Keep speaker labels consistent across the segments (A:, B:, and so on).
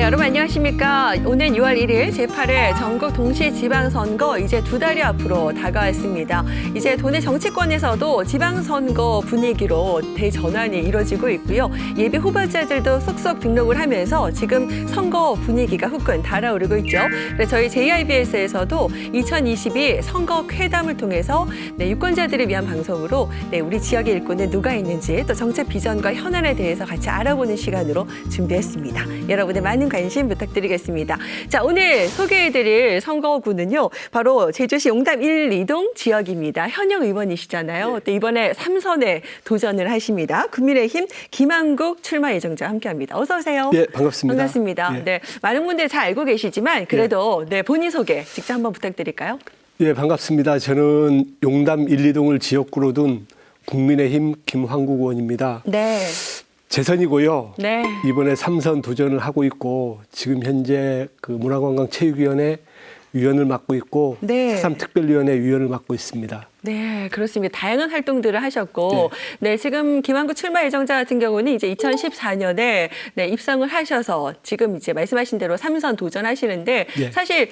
A: 여러분 안녕하십니까. 오늘 6월 1일 제8회 전국 동시 지방선거 이제 두 달이 앞으로 다가왔습니다. 이제 도내 정치권에서도 지방선거 분위기로 대전환이 이뤄지고 있고요. 예비 후보자들도 쏙쏙 등록을 하면서 지금 선거 분위기가 후끈 달아오르고 있죠. 그래서 저희 JIBS에서도 2022 선거 쾌담을 통해서 유권자들을 위한 방송으로 우리 지역의 일꾼은 누가 있는지 또 정책 비전과 현안에 대해서 같이 알아보는 시간으로 준비했습니다. 여러분의 많은 관심 부탁드리겠습니다. 자, 오늘 소개해드릴 선거구는요. 바로 제주시 용담 1, 2동 지역입니다. 현역 의원이시잖아요. 또 이번에 3선에 도전을 하십니다. 국민의힘 김한국 출마 예정자와 함께합니다. 어서 오세요.
B: 네, 반갑습니다.
A: 반갑습니다.
B: 예.
A: 네, 많은 분들 잘 알고 계시지만 그래도 본인 소개 직접 한번 부탁드릴까요?
B: 예, 반갑습니다. 저는 용담 1, 2동을 지역구로 둔 국민의힘 김한국 의원입니다.
A: 네.
B: 재선이고요.
A: 네.
B: 이번에 3선 도전을 하고 있고 지금 현재 그 문화관광체육위원회 위원을 맡고 있고
A: 네.
B: 4.3특별위원회 위원을 맡고 있습니다.
A: 네, 그렇습니다. 다양한 활동들을 하셨고, 지금 김한국 출마 예정자 같은 경우는 이제 2014년에 입성을 하셔서 지금 이제 말씀하신 대로 3선 도전하시는데
B: 네.
A: 사실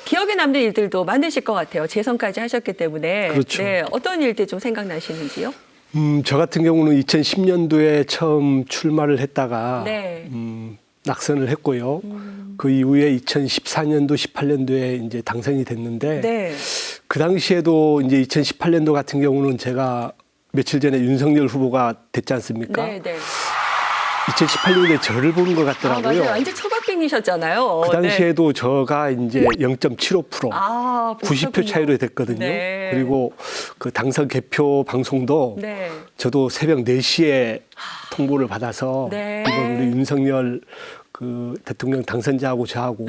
A: 기억에 남는 일들도 많으실 것 같아요. 재선까지 하셨기 때문에.
B: 그렇죠.
A: 네, 어떤 일들 좀 생각나시는지요?
B: 저 같은 경우는 2010년도에 처음 출마를 했다가
A: 네.
B: 낙선을 했고요. 그 이후에 2014년도, 18년도에 이제 당선이 됐는데
A: 네.
B: 그 당시에도 이제 2018년도 같은 경우는 제가 며칠 전에 윤석열 후보가 됐지 않습니까?
A: 네, 네.
B: 2018년에 저를 보는 것
A: 아,
B: 같더라고요.
A: 맞아요. 완전 초박빙이셨잖아요.
B: 그 당시에도 저가 이제 0.75%,
A: 아,
B: 90표 차이로 됐거든요.
A: 네.
B: 그리고 그 당선 개표 방송도
A: 네.
B: 저도 새벽 4시에 통보를 받아서
A: 네.
B: 이번 우리 윤석열 그 대통령 당선자하고 저하고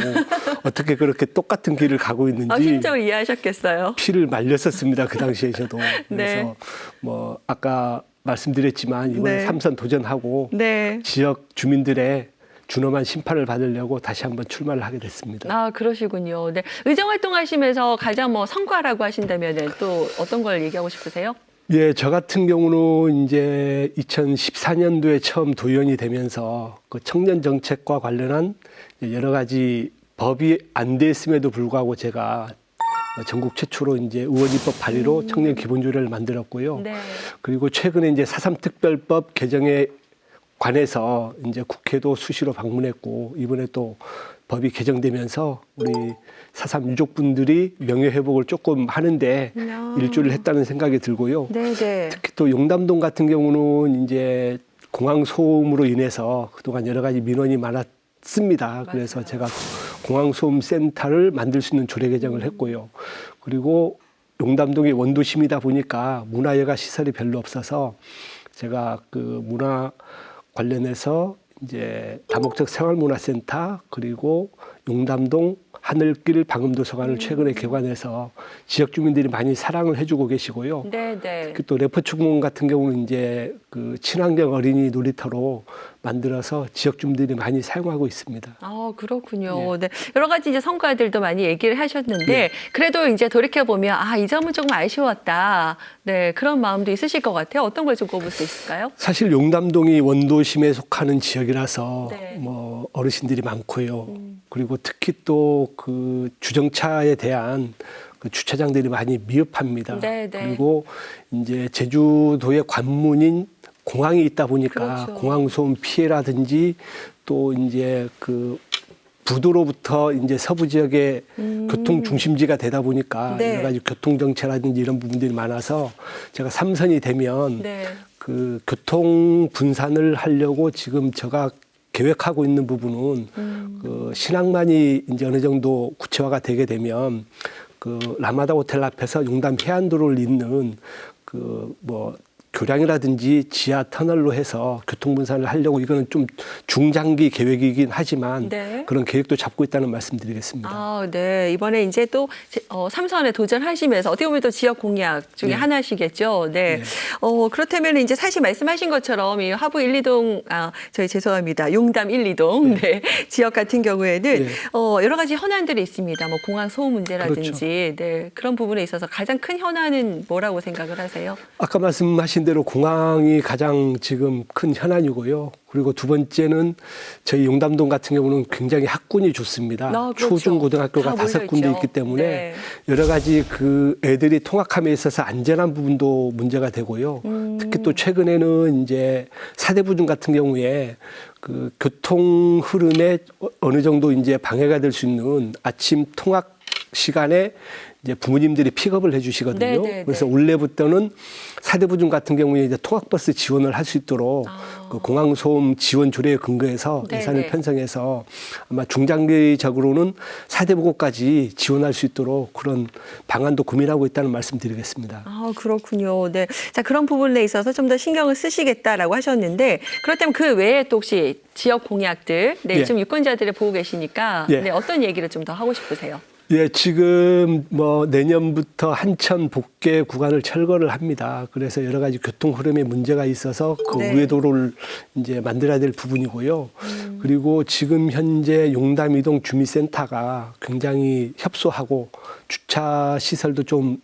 B: 어떻게 그렇게 똑같은 길을 가고 있는지
A: 심정을 이해하셨겠어요.
B: 피를 말렸었습니다. 그 당시에 저도. 그래서
A: 네.
B: 뭐 아까 말씀드렸지만 이번에
A: 네.
B: 3선 도전하고
A: 네.
B: 지역 주민들의 준엄한 심판을 받으려고 다시 한번 출마를 하게 됐습니다.
A: 아, 그러시군요. 네. 의정 활동하시면서 가장 성과라고 하신다면 또 어떤 걸 얘기하고 싶으세요?
B: 예, 저 같은 경우는 이제 2014년도에 처음 도의원이 되면서 그 청년 정책과 관련한 여러 가지 법이 안 됐음에도 불구하고 제가 전국 최초로 이제 의원 입법 발의로 청년 기본조례를 만들었고요.
A: 네.
B: 그리고 최근에 이제 4.3특별법 개정에 관해서 이제 국회도 수시로 방문했고 이번에 또 법이 개정되면서 우리 4.3 유족분들이 명예회복을 조금 하는데 일조를 했다는 생각이 들고요.
A: 네네.
B: 특히 또 용담동 같은 경우는 이제 공항 소음으로 인해서 그동안 여러 가지 민원이 많았습니다. 그래서
A: 맞아요.
B: 제가 공항 소음 센터를 만들 수 있는 조례 개정을 했고요. 그리고 용담동이 원도심이다 보니까 문화예가 시설이 별로 없어서 제가 그 문화 관련해서 이제 다목적 생활문화센터 그리고 용담동 하늘길 방음도서관을 최근에 개관해서 지역 주민들이 많이 사랑을 해주고 계시고요.
A: 네네.
B: 또 레포축문 같은 경우는 이제 그 친환경 어린이 놀이터로 만들어서 지역 주민들이 많이 사용하고 있습니다.
A: 아, 그렇군요. 네. 여러 가지 이제 성과들도 많이 얘기를 하셨는데 그래도 이제 돌이켜 보면 이 점은 조금 아쉬웠다. 네, 그런 마음도 있으실 것 같아요. 어떤 걸 좀 꼽을 수 있을까요?
B: 사실 용담동이 원도심에 속하는 지역이라서
A: 네.
B: 뭐 어르신들이 많고요. 그리고 특히 또 그 주정차에 대한 그 주차장들이 많이 미흡합니다.
A: 네, 네.
B: 그리고 이제 제주도의 관문인 공항이 있다 보니까
A: 그렇죠.
B: 공항 소음 피해라든지 또 이제 그 부도로부터 이제 서부 지역의 교통 중심지가 되다 보니까
A: 네.
B: 여러 가지 교통 정체라든지 이런 부분들이 많아서 제가 3선이 되면
A: 네.
B: 그 교통 분산을 하려고 지금 제가 계획하고 있는 부분은 그 신항만이 이제 어느 정도 구체화가 되게 되면 그 라마다 호텔 앞에서 용담 해안도로를 잇는 그 뭐 교량이라든지 지하 터널로 해서 교통 분산을 하려고 이거는 좀 중장기 계획이긴 하지만
A: 네.
B: 그런 계획도 잡고 있다는 말씀드리겠습니다.
A: 아, 네. 이번에 이제 또 3선에 도전하시면서 어떻게 보면 또 지역 공약 중에
B: 네.
A: 하나시겠죠. 네.
B: 네.
A: 그렇다면 이제 사실 말씀하신 것처럼 이 하부 1, 2동, 저희 죄송합니다. 용담 1, 2동 네. 지역 같은 경우에는
B: 네.
A: 여러 가지 현안들이 있습니다. 뭐 공항 소음 문제라든지 네. 그런 부분에 있어서 가장 큰 현안은 뭐라고 생각을 하세요?
B: 아까 말씀하신 말씀하신 대로 공항이 가장 지금 큰 현안이고요. 그리고 두 번째는 저희 용담동 같은 경우는 굉장히 학군이 좋습니다.
A: 그렇죠.
B: 초중고등학교가
A: 다
B: 5군데
A: 몰려있죠.
B: 있기 때문에
A: 네.
B: 여러 가지 그 애들이 통학함에 있어서 안전한 부분도 문제가 되고요. 특히 또 최근에는 이제 사대부중 같은 경우에 그 교통 흐름에 어느 정도 이제 방해가 될 수 있는 아침 통학 시간에 이제 부모님들이 픽업을 해주시거든요.
A: 네네네.
B: 그래서 올해부터는 사대부중 같은 경우에 이제 통학버스 지원을 할 수 있도록 그 공항소음 지원 조례에 근거해서
A: 네네.
B: 예산을 편성해서 아마 중장기적으로는 사대부고까지 지원할 수 있도록 그런 방안도 고민하고 있다는 말씀드리겠습니다.
A: 그렇군요. 네. 자, 그런 부분에 있어서 좀 더 신경을 쓰시겠다라고 하셨는데 그렇다면 그 외에 또 혹시 지역 공약들, 네,
B: 예.
A: 좀 유권자들을 보고 계시니까
B: 예.
A: 네, 어떤 얘기를 좀 더 하고 싶으세요?
B: 예, 지금 뭐 내년부터 한천 복개 구간을 철거를 합니다. 그래서 여러 가지 교통 흐름에 문제가 있어서 그
A: 네.
B: 우회도로를 이제 만들어야 될 부분이고요. 그리고 지금 현재 용담이동 주민센터가 굉장히 협소하고 주차 시설도 좀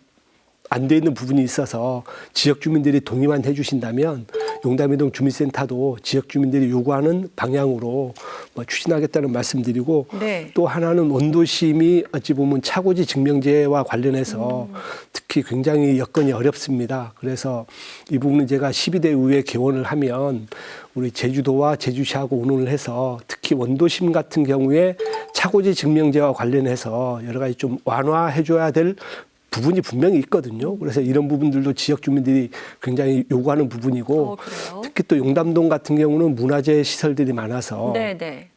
B: 안 돼 있는 부분이 있어서 지역 주민들이 동의만 해주신다면 용담이동 주민센터도 지역 주민들이 요구하는 방향으로 뭐 추진하겠다는 말씀드리고
A: 네.
B: 또 하나는 원도심이 어찌 보면 차고지 증명제와 관련해서 특히 굉장히 여건이 어렵습니다. 그래서 이 부분은 제가 12대 의회 개원을 하면 우리 제주도와 제주시하고 의논을 해서 특히 원도심 같은 경우에 차고지 증명제와 관련해서 여러 가지 좀 완화해줘야 될 부분이 분명히 있거든요. 그래서 이런 부분들도 지역 주민들이 굉장히 요구하는 부분이고
A: 그래요?
B: 특히 또 용담동 같은 경우는 문화재 시설들이 많아서
A: 네네.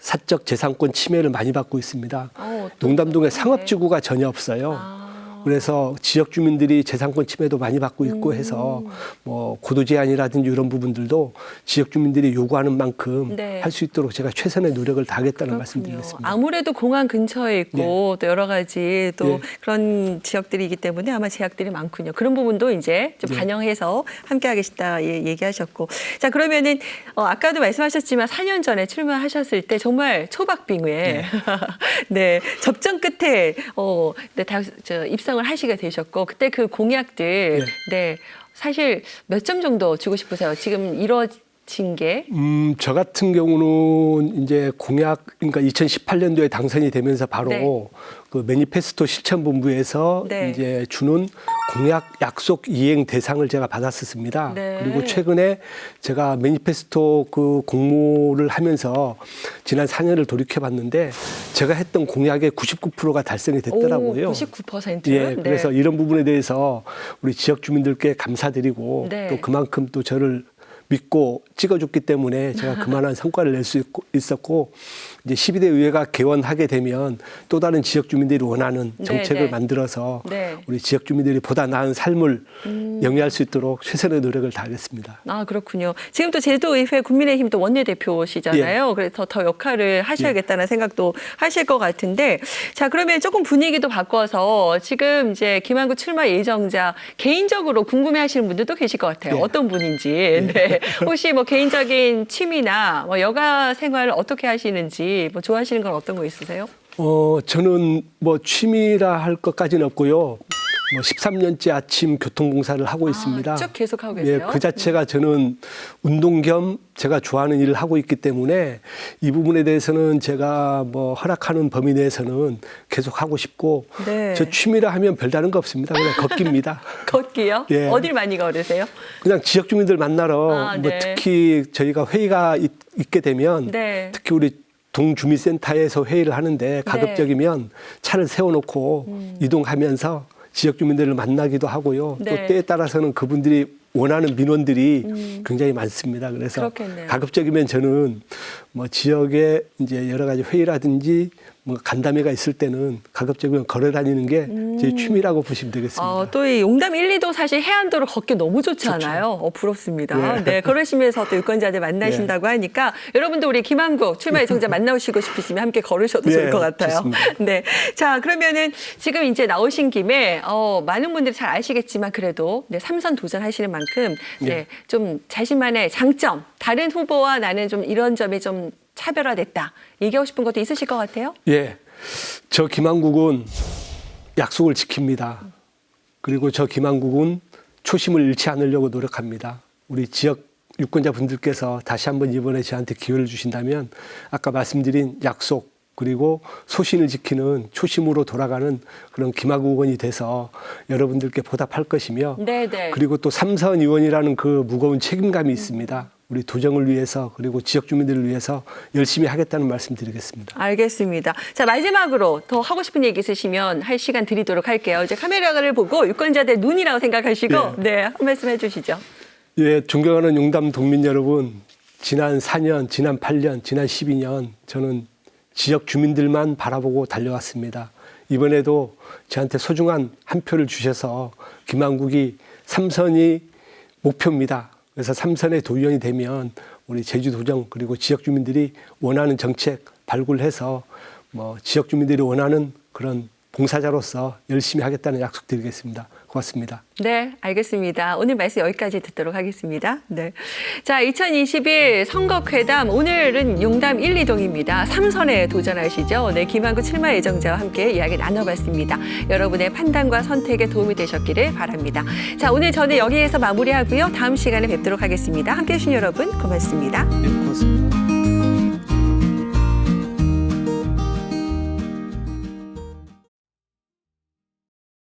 B: 사적 재산권 침해를 많이 받고 있습니다.
A: 또
B: 용담동에
A: 그렇네.
B: 상업지구가 전혀 없어요. 그래서 지역 주민들이 재산권 침해도 많이 받고 있고 해서 뭐 고도 제한이라든지 이런 부분들도 지역 주민들이 요구하는 만큼
A: 네.
B: 할 수 있도록 제가 최선의 노력을 다하겠다는 말씀드리겠습니다.
A: 아무래도 공항 근처에 있고 또 여러 가지 또
B: 네.
A: 그런 지역들이기 때문에 아마 제약들이 많군요. 그런 부분도 이제 좀
B: 네.
A: 반영해서 함께 하겠다 얘기하셨고. 자, 그러면은 아까도 말씀하셨지만 4년 전에 출마하셨을 때 정말 초박빙에 네, 접전 끝에 네, 입성을 하시게 되셨고 그때 그 공약들 네, 사실 몇 점 정도 주고 싶으세요? 지금 이뤄진 게
B: 저 같은 경우는 이제 공약, 그러니까 2018년도에 당선이 되면서 바로
A: 네.
B: 그 매니페스토 실천본부에서
A: 네.
B: 이제 주는 공약 약속 이행 대상을 제가 받았었습니다.
A: 네.
B: 그리고 최근에 제가 매니페스토 그 공모를 하면서 지난 4년을 돌이켜 봤는데 제가 했던 공약의 99%가 달성이 됐더라고요.
A: 99%.
B: 예, 그래서 이런 부분에 대해서 우리 지역 주민들께 감사드리고
A: 네.
B: 또 그만큼 또 저를 믿고 찍어줬기 때문에 제가 그만한 성과를 낼 수 있었고 이제 12대 의회가 개원하게 되면 또 다른 지역 주민들이 원하는 정책을
A: 네.
B: 만들어서
A: 네.
B: 우리 지역 주민들이 보다 나은 삶을 영위할 수 있도록 최선의 노력을 다하겠습니다.
A: 그렇군요. 지금 또 제주도의회 국민의힘 또 원내대표시잖아요. 그래서 더 역할을 하셔야겠다는 생각도 하실 것 같은데 자, 그러면 조금 분위기도 바꿔서 지금 이제 김한구 출마 예정자 개인적으로 궁금해하시는 분들도 계실 것 같아요.
B: 네.
A: 어떤 분인지. 네. 혹시 뭐 개인적인 취미나 뭐 여가 생활을 어떻게 하시는지 뭐 좋아하시는 건 어떤 거 있으세요?
B: 저는 뭐 취미라 할 것까지는 없고요. 뭐 13년째 아침 교통봉사를 하고 있습니다.
A: 쭉 계속 하고 계세요?
B: 예, 그 자체가 저는 운동 겸 제가 좋아하는 일을 하고 있기 때문에 이 부분에 대해서는 제가 뭐 허락하는 범위 내에서는 계속 하고 싶고
A: 네.
B: 저 취미라 하면 별다른 거 없습니다. 그냥 걷기입니다.
A: 걷기요?
B: 예.
A: 어딜 많이 걸으세요?
B: 그냥 지역 주민들 만나러 뭐
A: 네.
B: 특히 저희가 회의가 있게 되면
A: 네.
B: 특히 우리 동주민센터에서 회의를 하는데 가급적이면 차를 세워놓고 이동하면서 지역 주민들을 만나기도 하고요.
A: 네.
B: 또 때에 따라서는 그분들이 원하는 민원들이 굉장히 많습니다. 그래서
A: 그렇겠네요.
B: 가급적이면 저는 뭐 지역에 이제 여러 가지 회의라든지 뭐 간담회가 있을 때는 가급적이면 걸어 다니는 게 제 취미라고 보시면 되겠습니다.
A: 또 이 용담 1, 2도 사실 해안도로 걷기 너무 좋잖아요. 부럽습니다.
B: 예.
A: 네, 그러시면서 또 유권자들 만나신다고 하니까 여러분도 우리 김한구 출마 예정자 만나시고 싶으시면 함께 걸으셔도 좋을
B: 예,
A: 것 같아요.
B: 좋습니다.
A: 네, 자, 그러면은 지금 이제 나오신 김에 많은 분들이 잘 아시겠지만 그래도 네, 3선 도전하시는 만큼 네,
B: 예.
A: 좀 자신만의 장점, 다른 후보와 나는 좀 이런 점이 좀 차별화됐다. 얘기하고 싶은 것도 있으실 것 같아요?
B: 예, 저 김한국은 약속을 지킵니다. 그리고 저 김한국은 초심을 잃지 않으려고 노력합니다. 우리 지역 유권자 분들께서 다시 한번 이번에 저한테 기회를 주신다면 아까 말씀드린 약속 그리고 소신을 지키는 초심으로 돌아가는 그런 김학우 의원이 돼서 여러분들께 보답할 것이며
A: 네네.
B: 그리고 또 삼선 의원이라는 그 무거운 책임감이 있습니다. 우리 도정을 위해서 그리고 지역 주민들을 위해서 열심히 하겠다는 말씀 드리겠습니다.
A: 알겠습니다. 자, 마지막으로 더 하고 싶은 얘기 있으시면 할 시간 드리도록 할게요. 이제 카메라를 보고 유권자들 눈이라고 생각하시고 네, 한 말씀 해주시죠.
B: 예, 존경하는 용담 동민 여러분, 지난 4년, 지난 8년, 지난 12년 저는 지역 주민들만 바라보고 달려왔습니다. 이번에도 저한테 소중한 한 표를 주셔서 김한국이 3선이 목표입니다. 그래서 3선의 도의원이 되면 우리 제주도정 그리고 지역 주민들이 원하는 정책 발굴해서 지역 주민들이 원하는 그런 봉사자로서 열심히 하겠다는 약속 드리겠습니다. 고맙습니다.
A: 네, 알겠습니다. 오늘 말씀 여기까지 듣도록 하겠습니다. 네. 자, 2021 선거회담 오늘은 용담 1, 2동입니다. 3선에 도전하시죠. 네, 김한국 출마 예정자와 함께 이야기 나눠봤습니다. 여러분의 판단과 선택에 도움이 되셨기를 바랍니다. 자, 오늘 저는 여기에서 마무리하고요. 다음 시간에 뵙도록 하겠습니다. 함께해 주신 여러분 고맙습니다.
B: 네, 고맙습니다.